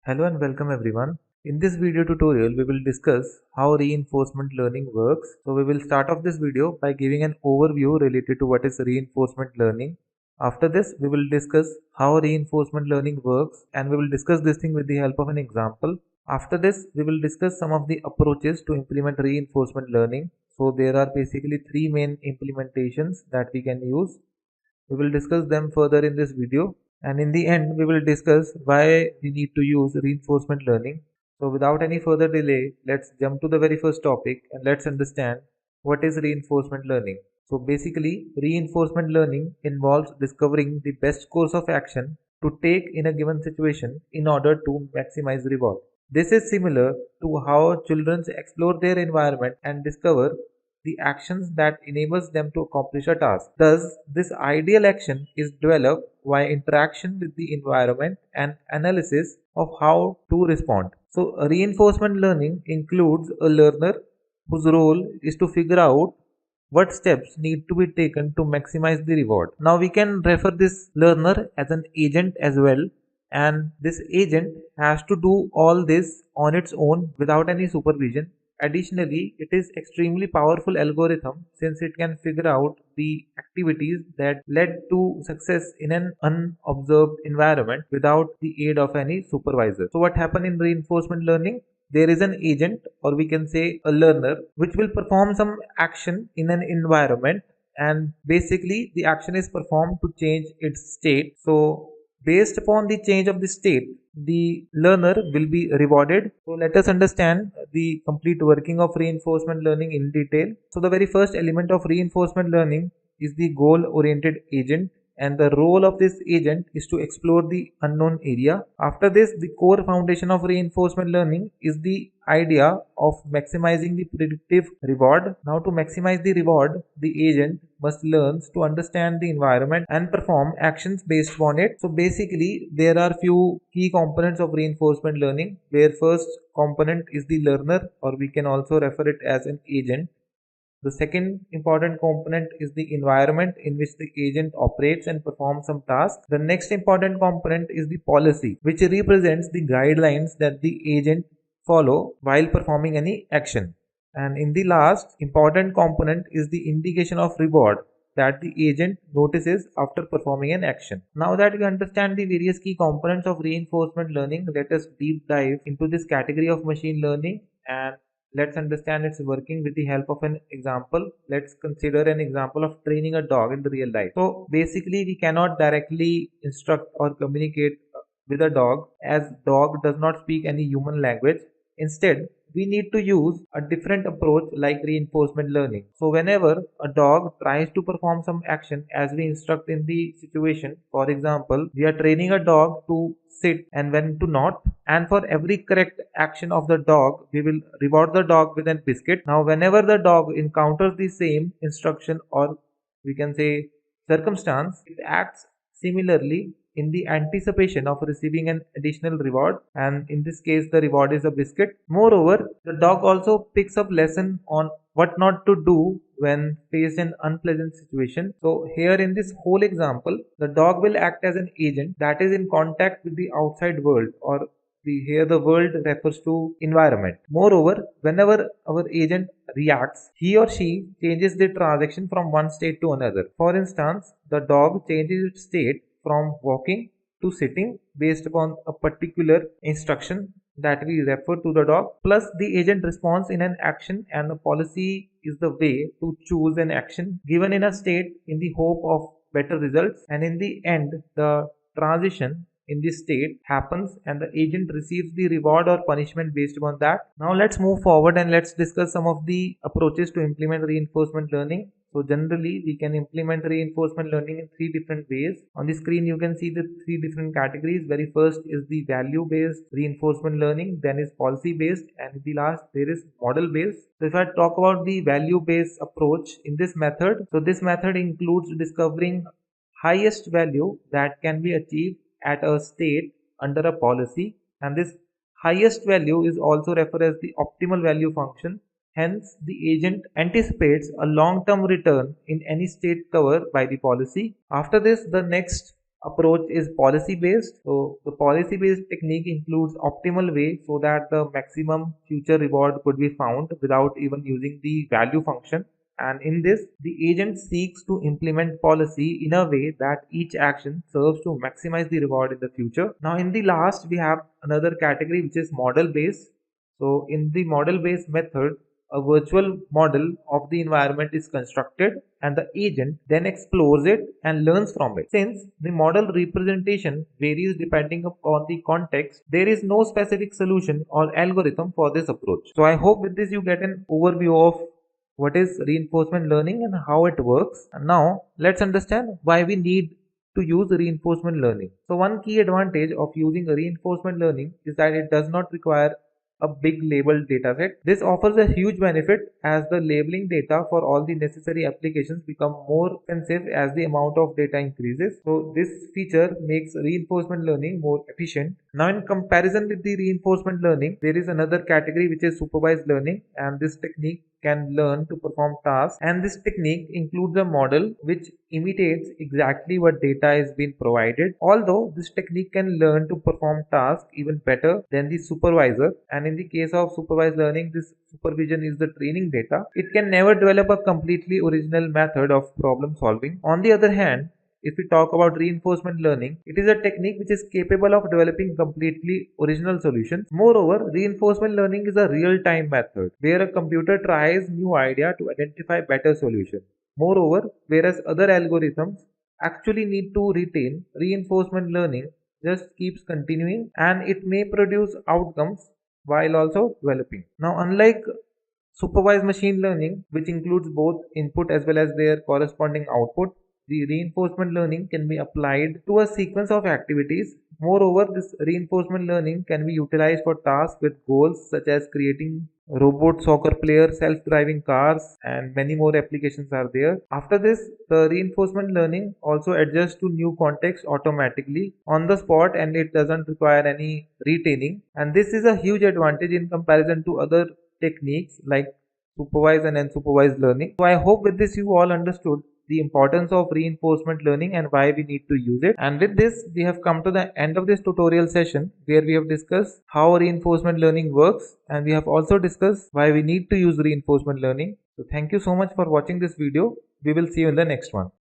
Hello and welcome everyone. In this video tutorial, we will discuss how reinforcement learning works. So we will start off this video by giving an overview related to what is reinforcement learning. After this, we will discuss how reinforcement learning works and we will discuss this thing with the help of an example. After this, we will discuss some of the approaches to implement reinforcement learning. So there are basically three main implementations that we can use. We will discuss them further in this video, and in the end we will discuss why we need to use reinforcement learning. So without any further delay, let's jump to the very first topic and let's understand what is reinforcement learning. So basically, reinforcement learning involves discovering the best course of action to take in a given situation in order to maximize reward. This is similar to how children explore their environment and discover the actions that enables them to accomplish a task. Thus, this ideal action is developed via interaction with the environment and analysis of how to respond. So, reinforcement learning includes a learner whose role is to figure out what steps need to be taken to maximize the reward. Now we can refer this learner as an agent as well, and this agent has to do all this on its own without any supervision. Additionally, it is extremely powerful algorithm since it can figure out the activities that led to success in an unobserved environment without the aid of any supervisor. So what happened in reinforcement learning? There is an agent, or we can say a learner, which will perform some action in an environment, and basically the action is performed to change its state. So based upon the change of the state, the learner will be rewarded. So let us understand the complete working of reinforcement learning in detail. So the very first element of reinforcement learning is the goal oriented agent, and the role of this agent is to explore the unknown area. After this, the core foundation of reinforcement learning is the idea of maximizing the predictive reward. Now, to maximize the reward, the agent must learn to understand the environment and perform actions based upon it. So basically, there are few key components of reinforcement learning, where first component is the learner, or we can also refer it as an agent. The second important component is the environment in which the agent operates and performs some task. The next important component is the policy, which represents the guidelines that the agent follow while performing any action. And in the last important component is the indication of reward that the agent notices after performing an action. Now that we understand the various key components of reinforcement learning, let us deep dive into this category of machine learning and let's understand its working with the help of an example. Let's consider an example of training a dog in the real life. So basically we cannot directly instruct or communicate with a dog, as dog does not speak any human language. Instead, we need to use a different approach like reinforcement learning. So whenever a dog tries to perform some action as we instruct in the situation, for example, we are training a dog to sit and when to not, and for every correct action of the dog we will reward the dog with a biscuit. Now whenever the dog encounters the same instruction, or we can say circumstance, it acts similarly in the anticipation of receiving an additional reward, and in this case the reward is a biscuit. Moreover, the dog also picks up lesson on what not to do when faced in unpleasant situation. So here in this whole example, the dog will act as an agent that is in contact with the outside world, or here the world refers to environment. Moreover, whenever our agent reacts, he or she changes the transaction from one state to another. For instance, the dog changes its state from walking to sitting based upon a particular instruction that we refer to the dog, plus the agent responds in an action, and the policy is the way to choose an action given in a state in the hope of better results, and in the end the transition in this state happens and the agent receives the reward or punishment based upon that. Now let's move forward and let's discuss some of the approaches to implement reinforcement learning. So generally we can implement reinforcement learning in three different ways. On the screen you can see the three different categories. Very first is the value based reinforcement learning, then is policy based, and the last there is model based. So if I talk about the value based approach in this method, so this method includes discovering highest value that can be achieved at a state under a policy, and this highest value is also referred as the optimal value function. Hence, the agent anticipates a long-term return in any state covered by the policy. After this, the next approach is policy based. So the policy based technique includes optimal way so that the maximum future reward could be found without even using the value function. And in this, the agent seeks to implement policy in a way that each action serves to maximize the reward in the future. Now in the last, we have another category which is model based. So in the model based method, a virtual model of the environment is constructed and the agent then explores it and learns from it. Since the model representation varies depending upon the context, there is no specific solution or algorithm for this approach. So I hope with this you get an overview of what is reinforcement learning and how it works. And now let's understand why we need to use reinforcement learning. So one key advantage of using reinforcement learning is that it does not require a big labeled dataset. This offers a huge benefit as the labeling data for all the necessary applications become more expensive as the amount of data increases. So this feature makes reinforcement learning more efficient. Now in comparison with the reinforcement learning, there is another category which is supervised learning, and this technique can learn to perform tasks, and this technique includes a model which imitates exactly what data is being provided. Although this technique can learn to perform tasks even better than the supervisor, and in the case of supervised learning, this supervision is the training data, it can never develop a completely original method of problem solving. On the other hand, if we talk about reinforcement learning, it is a technique which is capable of developing completely original solutions. Moreover, reinforcement learning is a real-time method where a computer tries new idea to identify better solution. Moreover, whereas other algorithms actually need to retain, reinforcement learning just keeps continuing and it may produce outcomes while also developing. Now, unlike supervised machine learning, which includes both input as well as their corresponding output, the reinforcement learning can be applied to a sequence of activities. Moreover, this reinforcement learning can be utilized for tasks with goals such as creating robot soccer player, self-driving cars, and many more applications are there. After this, the reinforcement learning also adjusts to new context automatically on the spot and it doesn't require any retaining. And this is a huge advantage in comparison to other techniques like supervised and unsupervised learning. So I hope with this you all understood the importance of reinforcement learning and why we need to use it. And with this, we have come to the end of this tutorial session where we have discussed how reinforcement learning works, and we have also discussed why we need to use reinforcement learning. So thank you so much for watching this video. We will see you in the next one.